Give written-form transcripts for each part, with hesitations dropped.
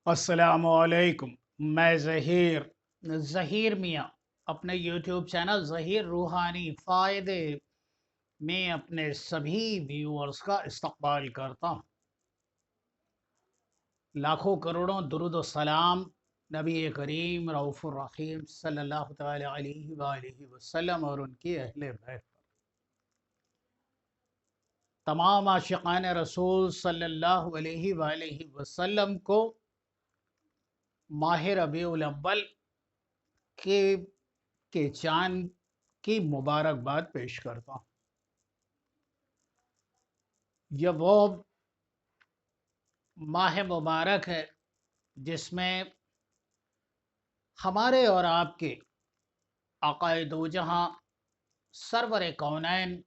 السلام علیکم۔ میں ظہیر میاں اپنے یوٹیوب چینل ظہیر روحانی فائدے میں اپنے سبھی ویورز کا استقبال کرتا ہوں۔ لاکھوں کروڑوں درود و سلام نبی کریم رؤوف الرحیم صلی اللہ تعالی علیہ وآلہ وسلم اور ان کی اہل بیت پر۔ تمام عاشقان رسول صلی اللہ علیہ وآلہ وسلم کو ماہ ربیع الاول کے چاند کی مبارکباد پیش کرتا ہوں۔ یہ وہ ماہ مبارک ہے جس میں ہمارے اور آپ کے آقا دو جہاں سرور کونین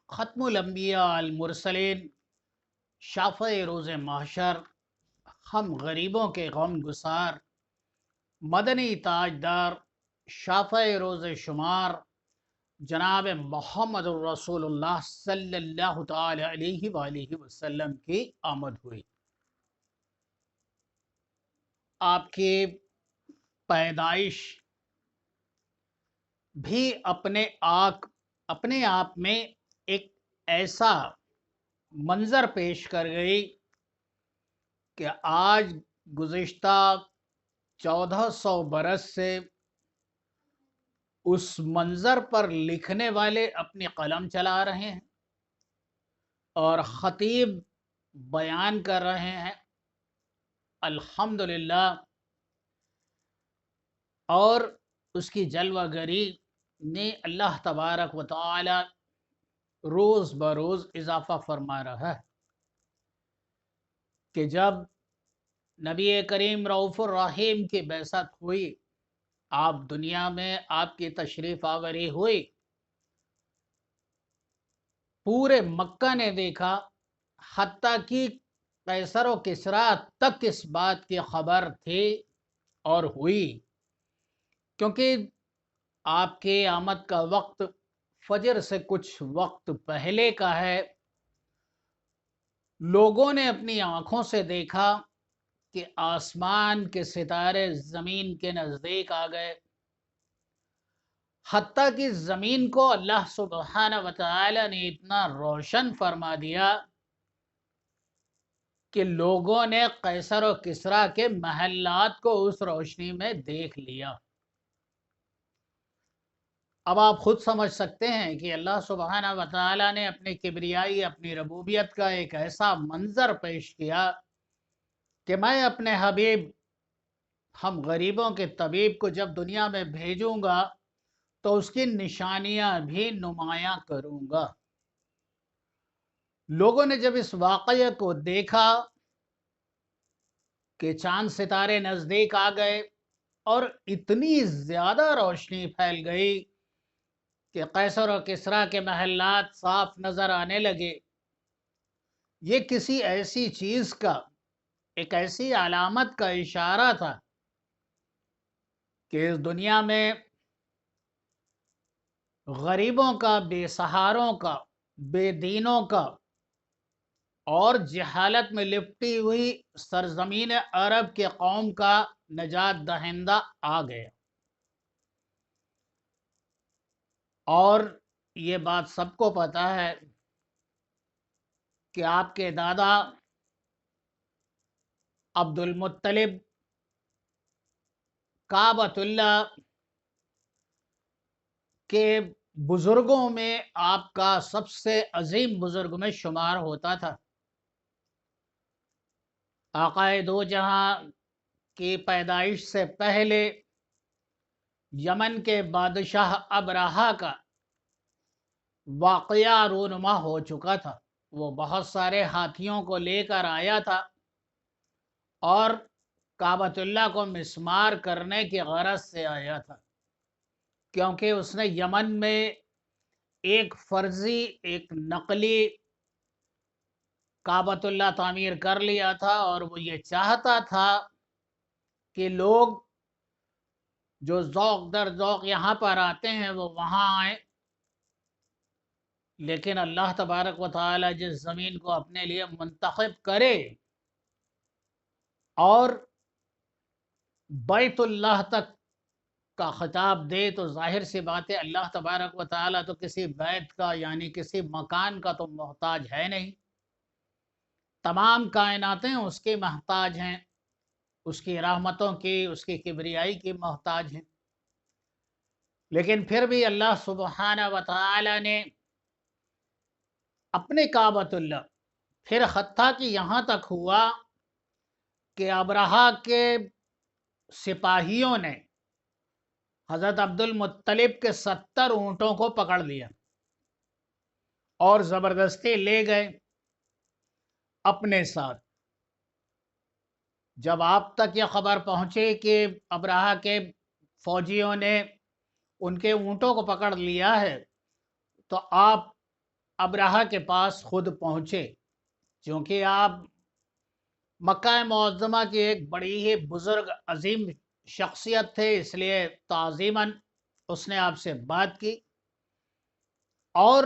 ختم الانبیاء المرسلین شافع روز محشر ہم غریبوں کے غم گسار مدنی تاجدار شافع روز شمار جناب محمد الرسول اللہ صلی اللہ تعالی علیہ وآلہ وسلم کی آمد ہوئی۔ آپ کی پیدائش بھی اپنے آپ میں ایک ایسا منظر پیش کر گئی کہ آج گزشتہ 1400 برس سے اس منظر پر لکھنے والے اپنی قلم چلا رہے ہیں اور خطیب بیان کر رہے ہیں، الحمدللہ، اور اس کی جلوہ گری نے اللہ تبارک و تعالی روز بروز اضافہ فرما رہا ہے کہ جب نبی کریم رؤوف الرحیم کی بعثت ہوئی، آپ دنیا میں آپ کی تشریف آوری ہوئی، پورے مکہ نے دیکھا، حتیٰ کہ قیصر و کسریٰ تک اس بات کی خبر تھی اور ہوئی، کیونکہ آپ کے آمد کا وقت فجر سے کچھ وقت پہلے کا ہے۔ لوگوں نے اپنی آنکھوں سے دیکھا کہ آسمان کے ستارے زمین کے نزدیک آ گئے، حتیٰ کہ زمین کو اللہ سبحانہ وتعالی نے اتنا روشن فرما دیا کہ لوگوں نے قیصر و کسریٰ کے محلات کو اس روشنی میں دیکھ لیا۔ اب آپ خود سمجھ سکتے ہیں کہ اللہ سبحانہ وتعالی نے اپنی کبریائی، اپنی ربوبیت کا ایک ایسا منظر پیش کیا کہ میں اپنے حبیب ہم غریبوں کے طبیب کو جب دنیا میں بھیجوں گا تو اس کی نشانیاں بھی نمایاں کروں گا۔ لوگوں نے جب اس واقعے کو دیکھا کہ چاند ستارے نزدیک آ گئے اور اتنی زیادہ روشنی پھیل گئی کہ قیصر و کسریٰ کے محلات صاف نظر آنے لگے، یہ کسی ایسی چیز کا، ایک ایسی علامت کا اشارہ تھا کہ اس دنیا میں غریبوں کا، بے سہاروں کا، بے دینوں کا اور جہالت میں لپٹی ہوئی سرزمین عرب کے قوم کا نجات دہندہ آ گیا۔ اور یہ بات سب کو پتہ ہے کہ آپ کے دادا عبد المطلب کعبۃ اللہ کے بزرگوں میں آپ کا سب سے عظیم بزرگ میں شمار ہوتا تھا۔ آقا دو جہاں کی پیدائش سے پہلے یمن کے بادشاہ ابرہہ کا واقعہ رونما ہو چکا تھا۔ وہ بہت سارے ہاتھیوں کو لے کر آیا تھا اور کعبۃ اللہ کو مسمار کرنے کی غرض سے آیا تھا، کیونکہ اس نے یمن میں ایک فرضی، ایک نقلی کعبۃ اللہ تعمیر کر لیا تھا، اور وہ یہ چاہتا تھا کہ لوگ جو ذوق در ذوق یہاں پر آتے ہیں وہ وہاں آئیں، لیکن اللہ تبارک و تعالی جس زمین کو اپنے لیے منتخب کرے اور بیت اللہ تک کا خطاب دے تو ظاہر سی بات ہے اللہ تبارک و تعالیٰ تو کسی بیت کا یعنی کسی مکان کا تو محتاج ہے نہیں، تمام کائناتیں اس کے محتاج ہیں، اس کی رحمتوں کی، اس کی کبریائی کی محتاج ہیں۔ لیکن پھر بھی اللہ سبحانہ و تعالی نے اپنے کعبۃ اللہ، پھر حتیٰ کہ یہاں تک ہوا کہ ابرہہ کے سپاہیوں نے حضرت عبد المطلب کے 70 اونٹوں کو پکڑ لیا اور زبردستی لے گئے اپنے ساتھ۔ جب آپ تک یہ خبر پہنچی کہ ابرہہ کے فوجیوں نے ان کے اونٹوں کو پکڑ لیا ہے تو آپ ابرہہ کے پاس خود پہنچے، چونکہ آپ مکہ معظمہ کی ایک بڑی ہی بزرگ عظیم شخصیت تھے، اس لیے تعظیماً اس نے آپ سے بات کی اور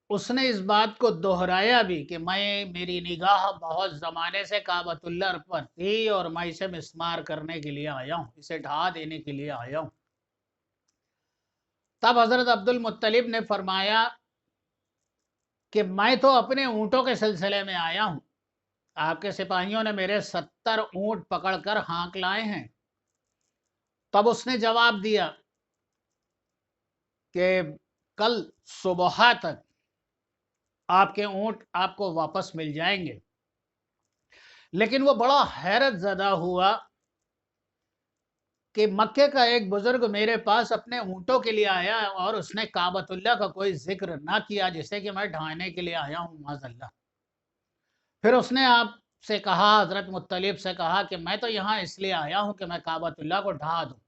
اس نے اس بات کو دہرایا بھی کہ میری نگاہ بہت زمانے سے کعبۃ اللہ پر تھی اور میں اسے مسمار کرنے کے لیے آیا ہوں، اسے ڈھا دینے کے لیے آیا ہوں۔ تب حضرت عبد المطلب نے فرمایا کہ میں تو اپنے اونٹوں کے سلسلے میں آیا ہوں، آپ کے سپاہیوں نے میرے 70 اونٹ پکڑ کر ہانک لائے ہیں۔ تب اس نے جواب دیا کہ کل صبح تک آپ کے اونٹ آپ کو واپس مل جائیں گے۔ لیکن وہ بڑا حیرت زدہ ہوا کہ مکے کا ایک بزرگ میرے پاس اپنے اونٹوں کے لیے آیا اور اس نے کعبۃ اللہ کا کوئی ذکر نہ کیا جسے کہ میں ڈھانے کے لیے آیا ہوں معاذ اللہ۔ پھر اس نے آپ سے کہا، حضرت مطلب سے کہا کہ میں تو یہاں اس لیے آیا ہوں کہ میں کعبۃ اللہ کو ڈھا دوں۔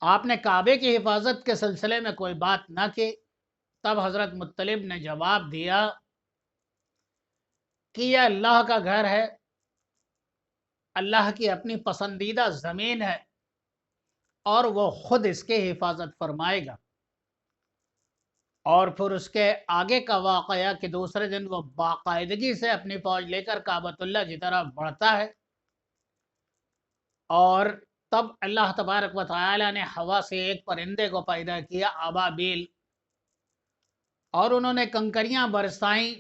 آپ نے کعبے کی حفاظت کے سلسلے میں کوئی بات نہ کی۔ تب حضرت مطلب نے جواب دیا کہ یہ اللہ کا گھر ہے، اللہ کی اپنی پسندیدہ زمین ہے اور وہ خود اس کی حفاظت فرمائے گا۔ اور پھر اس کے آگے کا واقعہ کہ دوسرے دن وہ باقاعدگی سے اپنی فوج لے کر کعبۃ اللہ کی طرف بڑھتا ہے اور تب اللہ تبارک و تعالی نے ہوا سے ایک پرندے کو پیدا کیا، ابابیل، اور انہوں نے کنکریاں برسائیں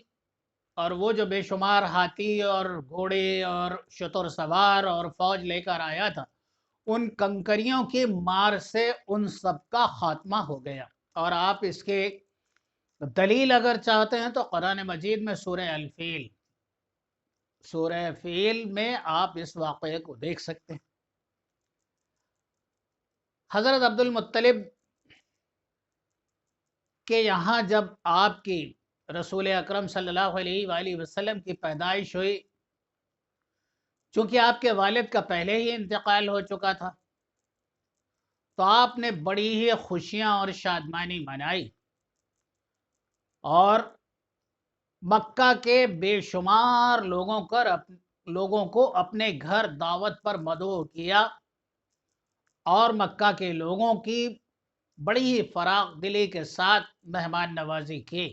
اور وہ جو بے شمار ہاتھی اور گھوڑے اور شتر سوار اور فوج لے کر آیا تھا، ان کنکریوں کی مار سے ان سب کا خاتمہ ہو گیا۔ اور آپ اس کے دلیل اگر چاہتے ہیں تو قرآن مجید میں سورہ الفیل، سورہ فیل میں آپ اس واقعے کو دیکھ سکتے ہیں۔ حضرت عبد المطلب کہ یہاں جب آپ کی رسول اکرم صلی اللہ علیہ وآلہ وسلم کی پیدائش ہوئی، چونکہ آپ کے والد کا پہلے ہی انتقال ہو چکا تھا، تو آپ نے بڑی ہی خوشیاں اور شادمانی منائی اور مکہ کے بے شمار لوگوں کو اپنے گھر دعوت پر مدعو کیا اور مکہ کے لوگوں کی بڑی ہی فراخ دلی کے ساتھ مہمان نوازی کی۔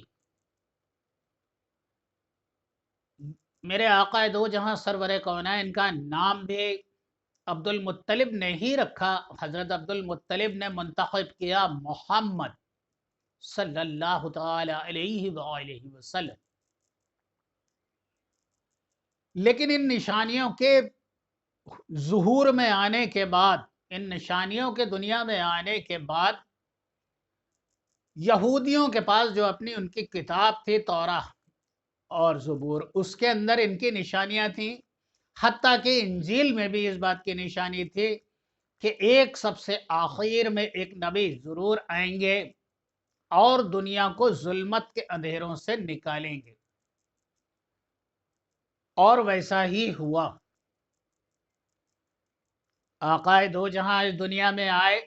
میرے آقا دو جہاں سرور کونین کا نام بھی عبد المطلب نے ہی رکھا، حضرت عبد المطلب نے منتخب کیا محمد صلی اللہ تعالی علیہ وآلہ وسلم۔ لیکن ان نشانیوں کے ظہور میں آنے کے بعد، ان نشانیوں کے دنیا میں آنے کے بعد، یہودیوں کے پاس جو اپنی ان کی کتاب تھی توراہ اور زبور، اس کے اندر ان کی نشانیاں تھیں، حتیٰ کہ انجیل میں بھی اس بات کی نشانی تھی کہ ایک سب سے آخر میں ایک نبی ضرور آئیں گے اور دنیا کو ظلمت کے اندھیروں سے نکالیں گے، اور ویسا ہی ہوا۔ آقا دو جہاں اس دنیا میں آئے،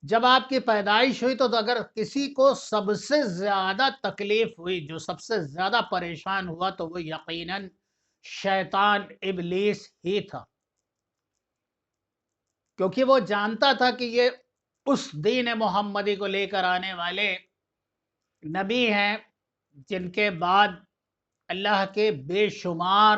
جب آپ کی پیدائش ہوئی تو اگر کسی کو سب سے زیادہ تکلیف ہوئی، جو سب سے زیادہ پریشان ہوا، تو وہ یقیناً شیطان ابلیس ہی تھا، کیونکہ وہ جانتا تھا کہ یہ اس دین محمدی کو لے کر آنے والے نبی ہیں جن کے بعد اللہ کے بے شمار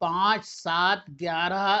5, 7, 11,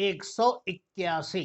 181।